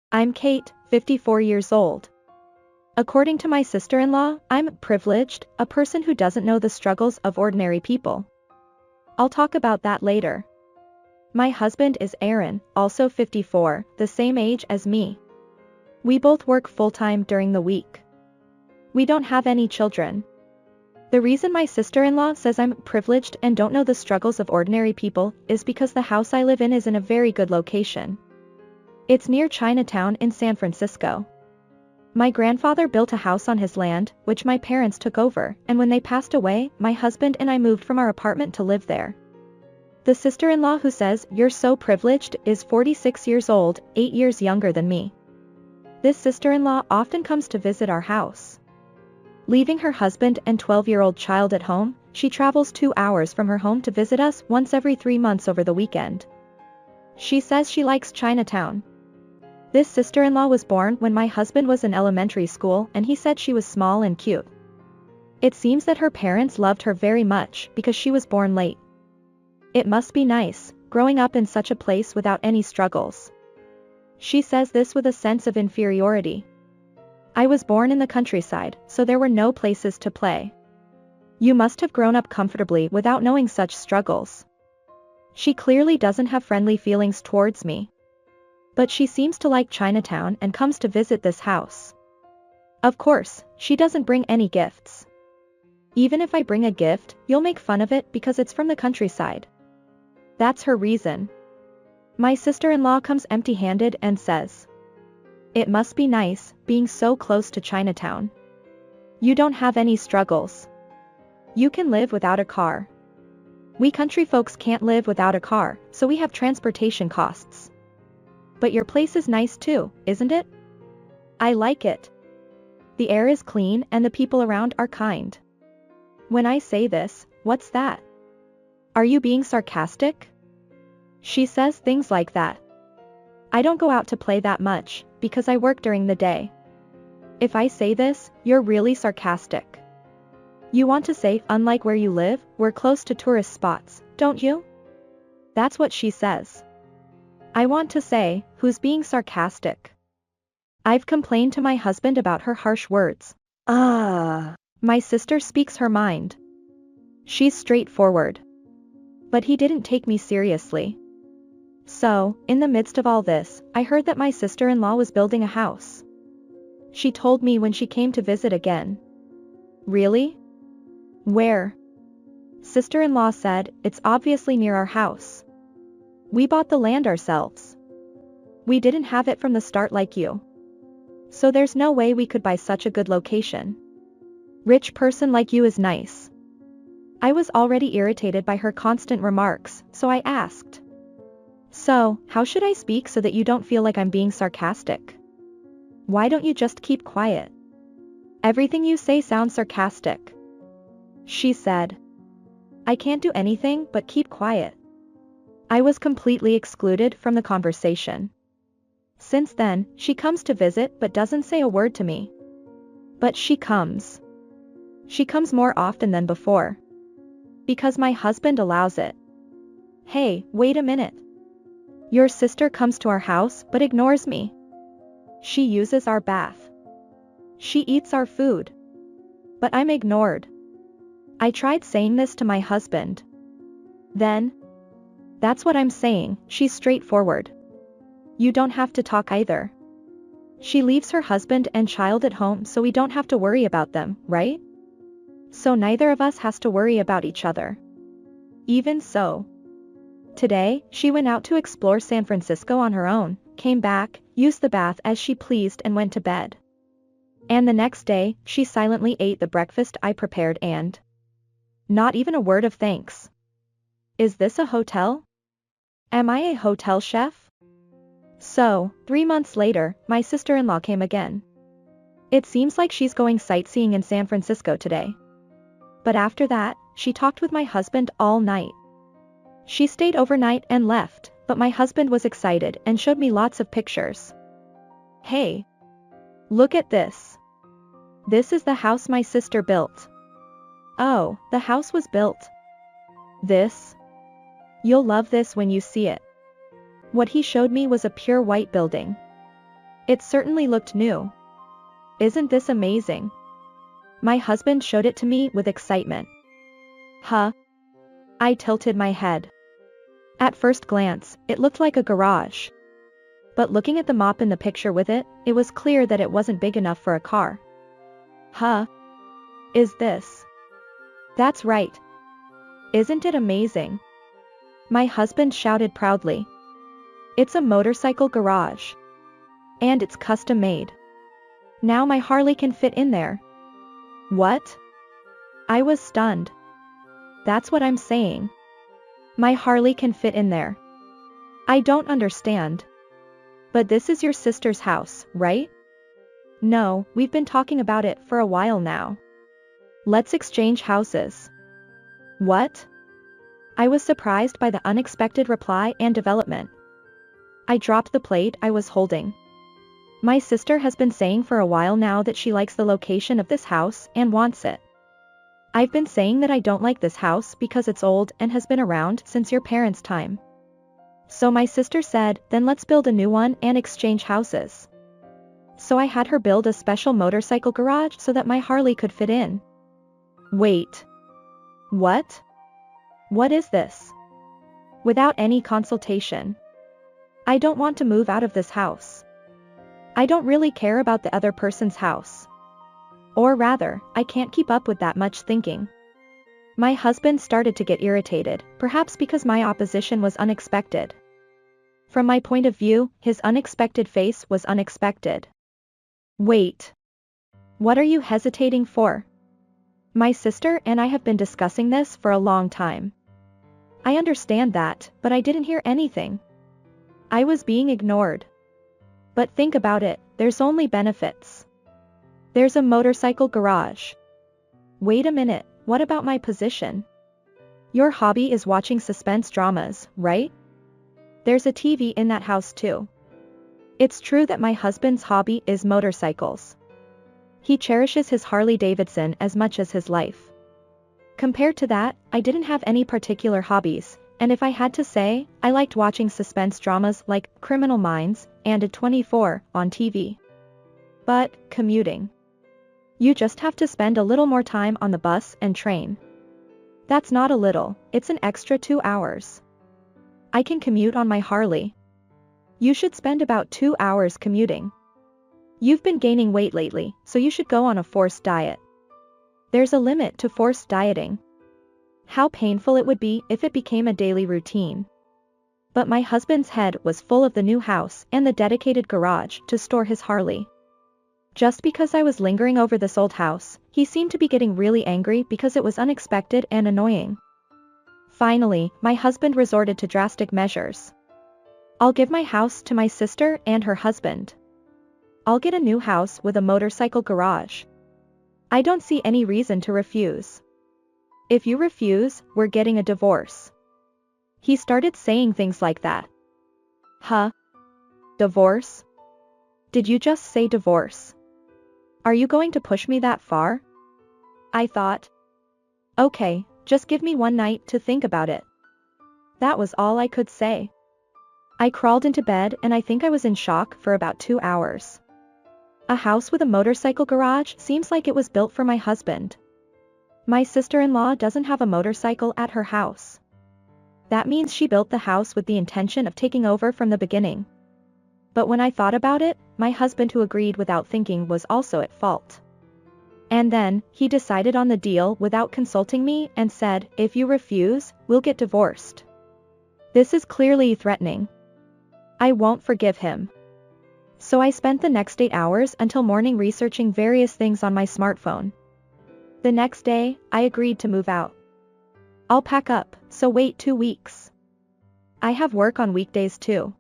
I'm Kate, 54 years old. According to my sister-in-law, I'm privileged, a person who doesn't know the struggles of ordinary people. I'll talk about that later. My husband is Aaron, also 54, the same age as me. We both work full-time during the week. We don't have any children. The reason my sister-in-law says I'm privileged and don't know the struggles of ordinary people is because the house I live in is in a very good location. It's near Chinatown in San Francisco. My grandfather built a house on his land, which my parents took over, and when they passed away, my husband and I moved from our apartment to live there. The sister-in-law who says you're so privileged is 46 years old, 8 years younger than me. This sister-in-law often comes to visit our house. Leaving her husband and 12-year-old child at home, she travels 2 hours from her home to visit us once every 3 months over the weekend. She says she likes Chinatown. This sister-in-law was born when my husband was in elementary school, and he said she was small and cute. It seems that her parents loved her very much because she was born late. It must be nice, growing up in such a place without any struggles. She says this with a sense of inferiority. I was born in the countryside, so there were no places to play. You must have grown up comfortably without knowing such struggles. She clearly doesn't have friendly feelings towards me. But she seems to like Chinatown and comes to visit this house. Of course, she doesn't bring any gifts. Even if I bring a gift, you'll make fun of it because it's from the countryside. That's her reason. My sister-in-law comes empty-handed and says, "It must be nice, being so close to Chinatown. You don't have any struggles. You can live without a car. We country folks can't live without a car, so we have transportation costs. But your place is nice too, isn't it? I like it. The air is clean and the people around are kind." When I say this, what's that? Are you being sarcastic? She says things like that. I don't go out to play that much, because I work during the day. If I say this, you're really sarcastic. You want to say, unlike where you live, we're close to tourist spots, don't you? That's what she says. I want to say, who's being sarcastic? I've complained to my husband about her harsh words. My sister speaks her mind. She's straightforward. But he didn't take me seriously. So, in the midst of all this, I heard that my sister-in-law was building a house. She told me when she came to visit again. Really? Where? Sister-in-law said, it's obviously near our house. We bought the land ourselves. We didn't have it from the start like you. So there's no way we could buy such a good location. Rich person like you is nice. I was already irritated by her constant remarks, so I asked. So, how should I speak so that you don't feel like I'm being sarcastic? Why don't you just keep quiet? Everything you say sounds sarcastic. She said. I can't do anything but keep quiet. I was completely excluded from the conversation. Since then, she comes to visit but doesn't say a word to me. But she comes. She comes more often than before. Because my husband allows it. Hey, wait a minute. Your sister comes to our house but ignores me. She uses our bath. She eats our food. But I'm ignored. I tried saying this to my husband. Then, that's what I'm saying, she's straightforward. You don't have to talk either. She leaves her husband and child at home so we don't have to worry about them, right? So neither of us has to worry about each other. Even so. Today, she went out to explore San Francisco on her own, came back, used the bath as she pleased and went to bed. And the next day, she silently ate the breakfast I prepared and not even a word of thanks. Is this a hotel? Am I a hotel chef? So, 3 months later, my sister-in-law came again. It seems like she's going sightseeing in San Francisco today. But after that, she talked with my husband all night. She stayed overnight and left, but my husband was excited and showed me lots of pictures. Hey! Look at this. This is the house my sister built. Oh, the house was built. This? You'll love this when you see it. What he showed me was a pure white building. It certainly looked new. Isn't this amazing? My husband showed it to me with excitement. Huh? I tilted my head. At first glance, it looked like a garage. But looking at the mop in the picture with it, it was clear that it wasn't big enough for a car. Huh? Is this? That's right. Isn't it amazing? My husband shouted proudly. It's a motorcycle garage. And it's custom made. Now my Harley can fit in there. What? I was stunned. That's what I'm saying. My Harley can fit in there. I don't understand. But this is your sister's house, right? No, we've been talking about it for a while now. Let's exchange houses. What? I was surprised by the unexpected reply and development. I dropped the plate I was holding. My sister has been saying for a while now that she likes the location of this house and wants it. I've been saying that I don't like this house because it's old and has been around since your parents' time. So my sister said, then let's build a new one and exchange houses. So I had her build a special motorcycle garage so that my Harley could fit in. Wait. What? What is this? Without any consultation. I don't want to move out of this house. I don't really care about the other person's house. Or rather, I can't keep up with that much thinking. My husband started to get irritated, perhaps because my opposition was unexpected. From my point of view, his unexpected face was unexpected. Wait. What are you hesitating for? My sister and I have been discussing this for a long time. I understand that, but I didn't hear anything. I was being ignored. But think about it, there's only benefits. There's a motorcycle garage. Wait a minute, what about my position? Your hobby is watching suspense dramas, right? There's a TV in that house too. It's true that my husband's hobby is motorcycles. He cherishes his Harley Davidson as much as his life. Compared to that, I didn't have any particular hobbies, and if I had to say, I liked watching suspense dramas like Criminal Minds and 24 on TV. But, commuting. You just have to spend a little more time on the bus and train. That's not a little, it's an extra 2 hours. I can commute on my Harley. You should spend about 2 hours commuting. You've been gaining weight lately, so you should go on a forced diet. There's a limit to forced dieting. How painful it would be if it became a daily routine. But my husband's head was full of the new house and the dedicated garage to store his Harley. Just because I was lingering over this old house, he seemed to be getting really angry because it was unexpected and annoying. Finally, my husband resorted to drastic measures. I'll give my house to my sister and her husband. I'll get a new house with a motorcycle garage. I don't see any reason to refuse. If you refuse, we're getting a divorce. He started saying things like that. Huh? Divorce? Did you just say divorce? Are you going to push me that far? I thought. Okay, just give me one night to think about it. That was all I could say. I crawled into bed and I think I was in shock for about 2 hours. A house with a motorcycle garage seems like it was built for my husband. My sister-in-law doesn't have a motorcycle at her house. That means she built the house with the intention of taking over from the beginning. But when I thought about it, my husband who agreed without thinking was also at fault. And then, he decided on the deal without consulting me and said, if you refuse, we'll get divorced. This is clearly threatening. I won't forgive him. So I spent the next 8 hours until morning researching various things on my smartphone. The next day, I agreed to move out. I'll pack up, so wait 2 weeks. I have work on weekdays too.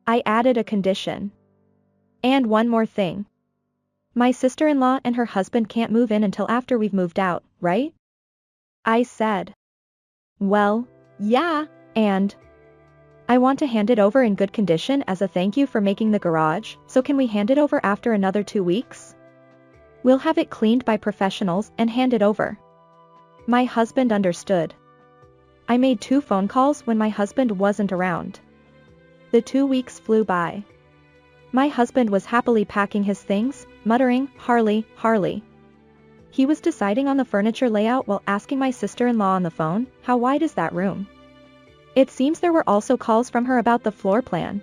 I added a condition. And one more thing. My sister-in-law and her husband can't move in until after we've moved out, right? I said. Well, yeah, and I want to hand it over in good condition as a thank you for making the garage, so can we hand it over after another 2 weeks? We'll have it cleaned by professionals and hand it over. My husband understood. I made 2 phone calls when my husband wasn't around. The 2 weeks flew by. My husband was happily packing his things, muttering, "Harley, Harley." He was deciding on the furniture layout while asking my sister-in-law on the phone, "How wide is that room?" It seems there were also calls from her about the floor plan.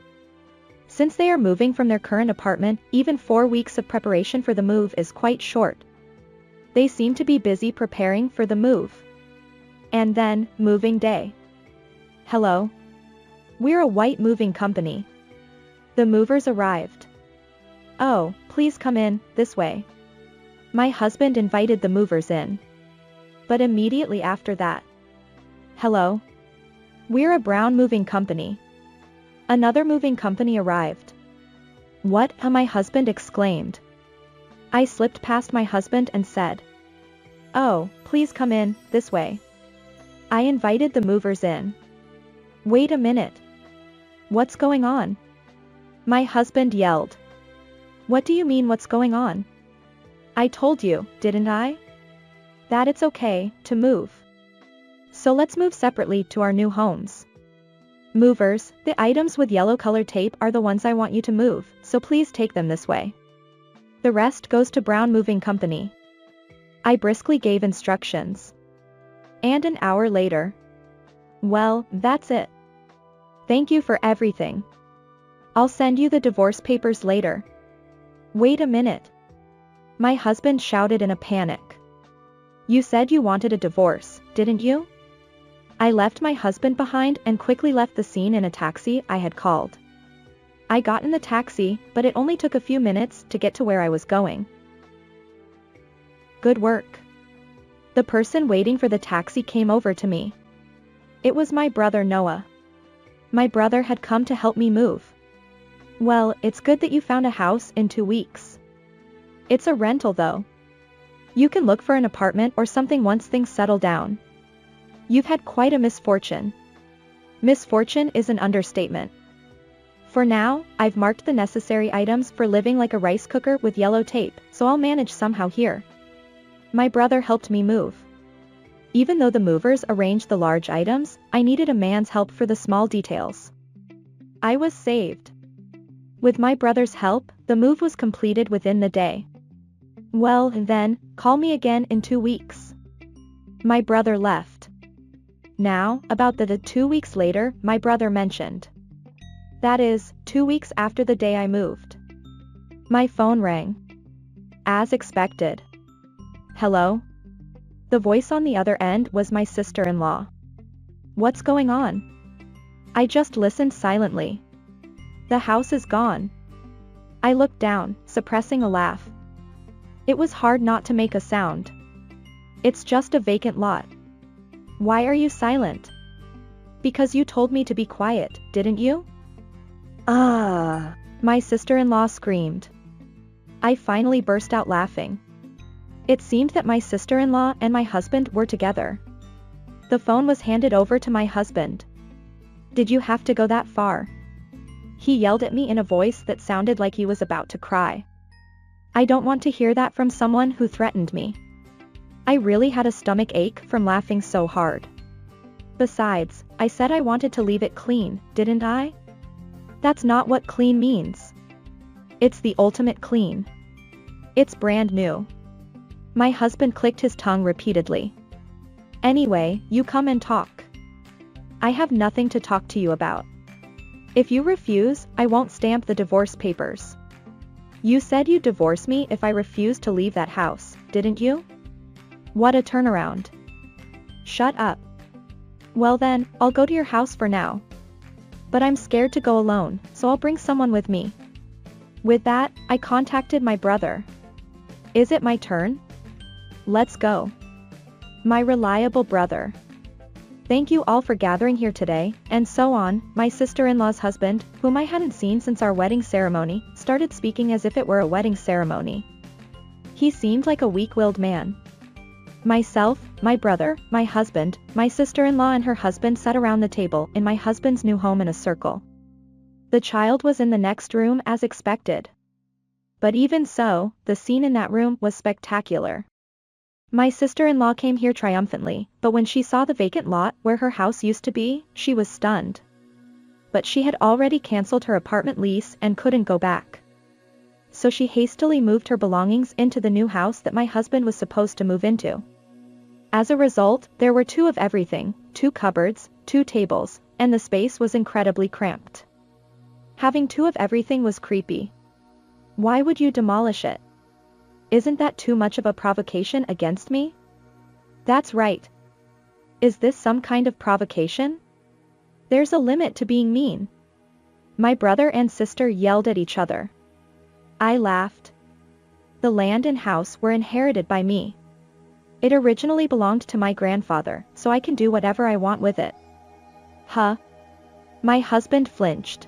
Since they are moving from their current apartment, even 4 weeks of preparation for the move is quite short. They seem to be busy preparing for the move. And then, moving day. "Hello. We're a white moving company. The movers arrived." "Oh, please come in, this way." My husband invited the movers in. But immediately after that. "Hello. We're a brown moving company." Another moving company arrived. "What?" my husband exclaimed. I slipped past my husband and said, "Oh, please come in, this way." I invited the movers in. "Wait a minute. What's going on?" My husband yelled. "What do you mean what's going on? I told you, didn't I? That it's okay to move. So let's move separately to our new homes. Movers, the items with yellow colored tape are the ones I want you to move, so please take them this way. The rest goes to Brown Moving Company." I briskly gave instructions. And an hour later. "Well, that's it. Thank you for everything. I'll send you the divorce papers later." "Wait a minute." My husband shouted in a panic. "You said you wanted a divorce, didn't you?" I left my husband behind and quickly left the scene in a taxi I had called. I got in the taxi, but it only took a few minutes to get to where I was going. "Good work." The person waiting for the taxi came over to me. It was my brother Noah. My brother had come to help me move. "Well, it's good that you found a house in 2 weeks. It's a rental though. You can look for an apartment or something once things settle down. You've had quite a misfortune." Misfortune is an understatement. For now, I've marked the necessary items for living like a rice cooker with yellow tape, so I'll manage somehow here. My brother helped me move. Even though the movers arranged the large items, I needed a man's help for the small details. I was saved. With my brother's help, the move was completed within the day. "Well, then, call me again in 2 weeks." My brother left. Now, about the 2 weeks later, my brother mentioned. That is, 2 weeks after the day I moved. My phone rang. As expected. "Hello?" The voice on the other end was my sister-in-law. "What's going on?" I just listened silently. "The house is gone." I looked down, suppressing a laugh. It was hard not to make a sound. "It's just a vacant lot." "Why are you silent?" "Because you told me to be quiet, didn't you?" "Ah!" my sister-in-law screamed. I finally burst out laughing. It seemed that my sister-in-law and my husband were together. The phone was handed over to my husband. "Did you have to go that far?" He yelled at me in a voice that sounded like he was about to cry. I don't want to hear that from someone who threatened me. I really had a stomach ache from laughing so hard. Besides, I said I wanted to leave it clean, didn't I? That's not what clean means. It's the ultimate clean. It's brand new. My husband clicked his tongue repeatedly. "Anyway, you come and talk. I have nothing to talk to you about. If you refuse, I won't stamp the divorce papers. You said you'd divorce me if I refused to leave that house, didn't you? What a turnaround." "Shut up." "Well then, I'll go to your house for now. But I'm scared to go alone, so I'll bring someone with me." With that, I contacted my brother. "Is it my turn? Let's go." My reliable brother. "Thank you all for gathering here today," and so on. My sister-in-law's husband, whom I hadn't seen since our wedding ceremony, started speaking as if it were a wedding ceremony. He seemed like a weak-willed man. Myself, my brother, my husband, my sister-in-law and her husband sat around the table in my husband's new home in a circle. The child was in the next room as expected. But even so, the scene in that room was spectacular. My sister-in-law came here triumphantly, but when she saw the vacant lot where her house used to be, she was stunned. but she had already cancelled her apartment lease and couldn't go back. So she hastily moved her belongings into the new house that my husband was supposed to move into. As a result, there were 2 of everything, 2 cupboards, 2 tables, and the space was incredibly cramped. Having 2 of everything was creepy. Why would you demolish it? Isn't that too much of a provocation against me? That's right. Is this some kind of provocation? There's a limit to being mean. My brother and sister yelled at each other. I laughed. The land and house were inherited by me. It originally belonged to my grandfather, so I can do whatever I want with it. Huh? My husband flinched.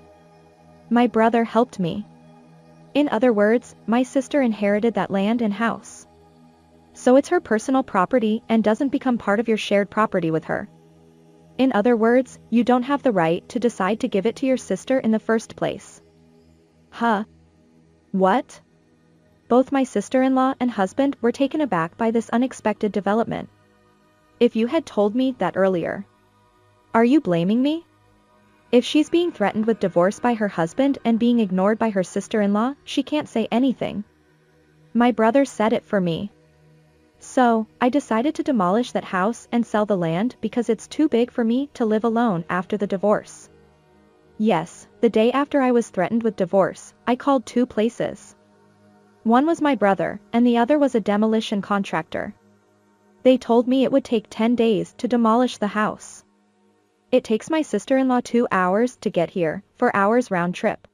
My brother helped me. In other words, my sister inherited that land and house. So it's her personal property and doesn't become part of your shared property with her. In other words, you don't have the right to decide to give it to your sister in the first place. Huh? What? Both my sister-in-law and husband were taken aback by this unexpected development. If you had told me that earlier. Are you blaming me? If she's being threatened with divorce by her husband and being ignored by her sister-in-law, she can't say anything. My brother said it for me. So, I decided to demolish that house and sell the land because it's too big for me to live alone after the divorce. Yes, the day after I was threatened with divorce, I called 2 places. One was my brother, and the other was a demolition contractor. They told me it would take 10 days to demolish the house. It takes my sister-in-law 2 hours to get here, 4 hours round trip.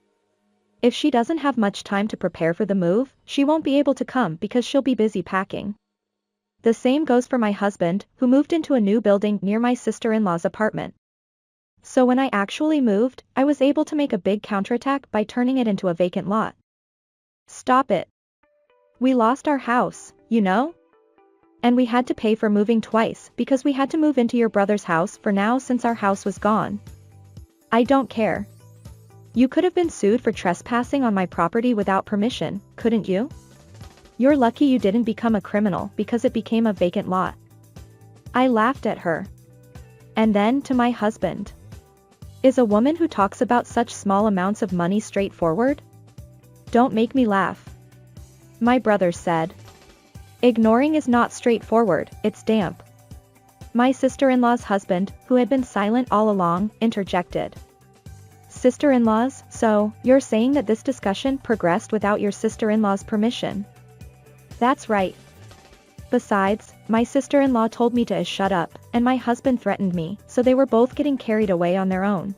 If she doesn't have much time to prepare for the move, she won't be able to come because she'll be busy packing. The same goes for my husband, who moved into a new building near my sister-in-law's apartment. So when I actually moved, I was able to make a big counterattack by turning it into a vacant lot. Stop it. We lost our house, you know? And we had to pay for moving twice because we had to move into your brother's house for now since our house was gone. I don't care. You could have been sued for trespassing on my property without permission, couldn't you? You're lucky you didn't become a criminal because it became a vacant lot. I laughed at her. And then to my husband. Is a woman who talks about such small amounts of money straightforward? Don't make me laugh. My brother said. Ignoring is not straightforward, it's damp. My sister-in-law's husband, who had been silent all along, interjected. Sister-in-laws, so, you're saying that this discussion progressed without your sister-in-law's permission? That's right. Besides, my sister-in-law told me to shut up, and my husband threatened me, so they were both getting carried away on their own.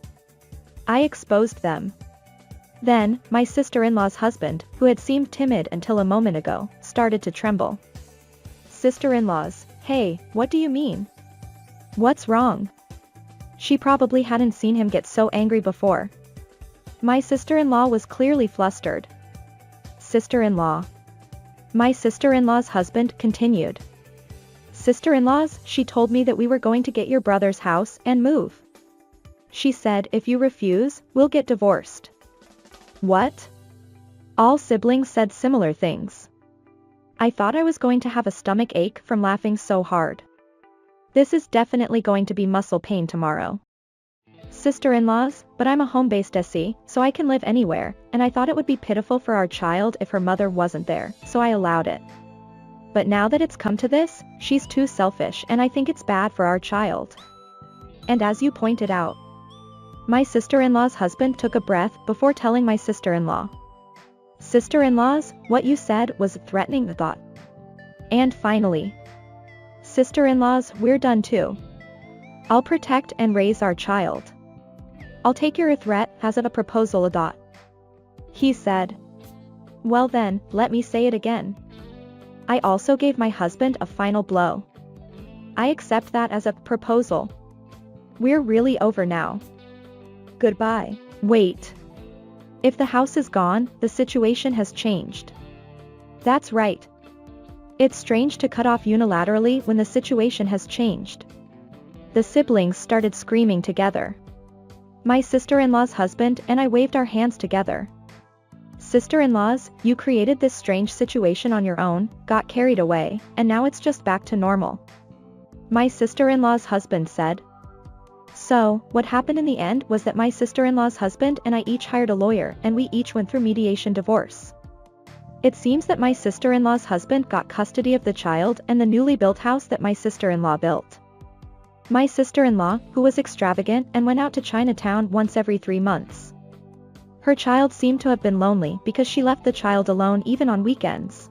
I exposed them. Then, my sister-in-law's husband, who had seemed timid until a moment ago, started to tremble. Sister-in-laws, hey, what do you mean? What's wrong? She probably hadn't seen him get so angry before. My sister-in-law was clearly flustered. Sister-in-law. My sister-in-law's husband continued. Sister-in-laws, she told me that we were going to get your brother's house and move. She said if you refuse, we'll get divorced. What? All siblings said similar things. I thought I was going to have a stomach ache from laughing so hard. This is definitely going to be muscle pain tomorrow. Sister-in-laws, but I'm a home-based SE, so I can live anywhere, and I thought it would be pitiful for our child if her mother wasn't there, so I allowed it. But now that it's come to this, she's too selfish and I think it's bad for our child. And as you pointed out, my sister-in-law's husband took a breath before telling my sister-in-law. Sister-in-laws, what you said was a threatening thought. And finally, sister-in-laws, we're done too. I'll protect and raise our child. I'll take your threat as of a proposal a dot. He said. Well then, let me say it again. I also gave my husband a final blow. I accept that as a proposal. We're really over now. Goodbye. Wait. If the house is gone, the situation has changed. That's right. It's strange to cut off unilaterally when the situation has changed. The siblings started screaming together. My sister-in-law's husband and I waved our hands together. Sister-in-laws, you created this strange situation on your own, got carried away, and now it's just back to normal. My sister-in-law's husband said. So, what happened in the end was that my sister-in-law's husband and I each hired a lawyer and we each went through mediation divorce. It seems that my sister-in-law's husband got custody of the child and the newly built house that my sister-in-law built. My sister-in-law, who was extravagant and went out to Chinatown once every 3 months. Her child seemed to have been lonely because she left the child alone even on weekends.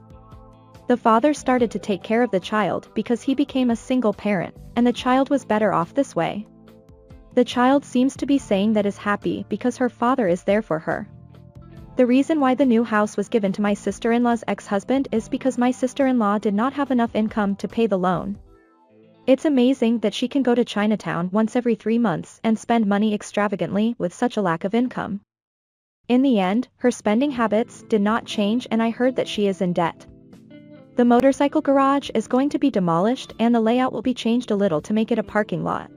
The father started to take care of the child because he became a single parent, and the child was better off this way. The child seems to be saying that is happy because her father is there for her. The reason why the new house was given to my sister-in-law's ex-husband is because my sister-in-law did not have enough income to pay the loan. It's amazing that she can go to Chinatown once every 3 months and spend money extravagantly with such a lack of income. In the end, her spending habits did not change and I heard that she is in debt. The motorcycle garage is going to be demolished and the layout will be changed a little to make it a parking lot.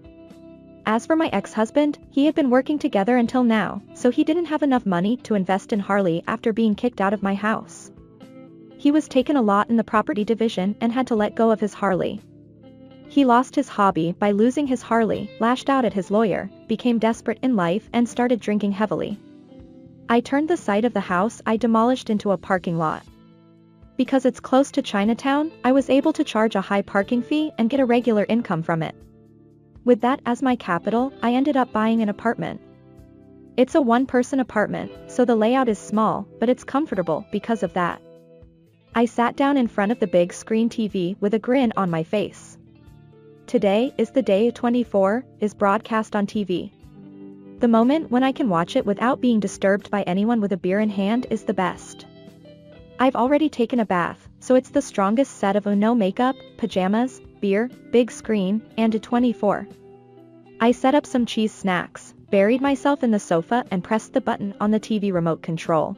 As for my ex-husband, he had been working together until now, so he didn't have enough money to invest in Harley after being kicked out of my house. He was taken a lot in the property division and had to let go of his Harley. He lost his hobby by losing his Harley, lashed out at his lawyer, became desperate in life and started drinking heavily. I turned the site of the house I demolished into a parking lot. Because it's close to Chinatown, I was able to charge a high parking fee and get a regular income from it. With that as my capital, I ended up buying an apartment. It's a one-person apartment, so the layout is small, but it's comfortable because of that. I sat down in front of the big screen TV with a grin on my face. Today is the day 24 is broadcast on TV. The moment when I can watch it without being disturbed by anyone with a beer in hand is the best. I've already taken a bath, so it's the strongest set of no makeup, pajamas, beer, big screen, and a 24. I set up some cheese snacks, buried myself in the sofa and pressed the button on the TV remote control.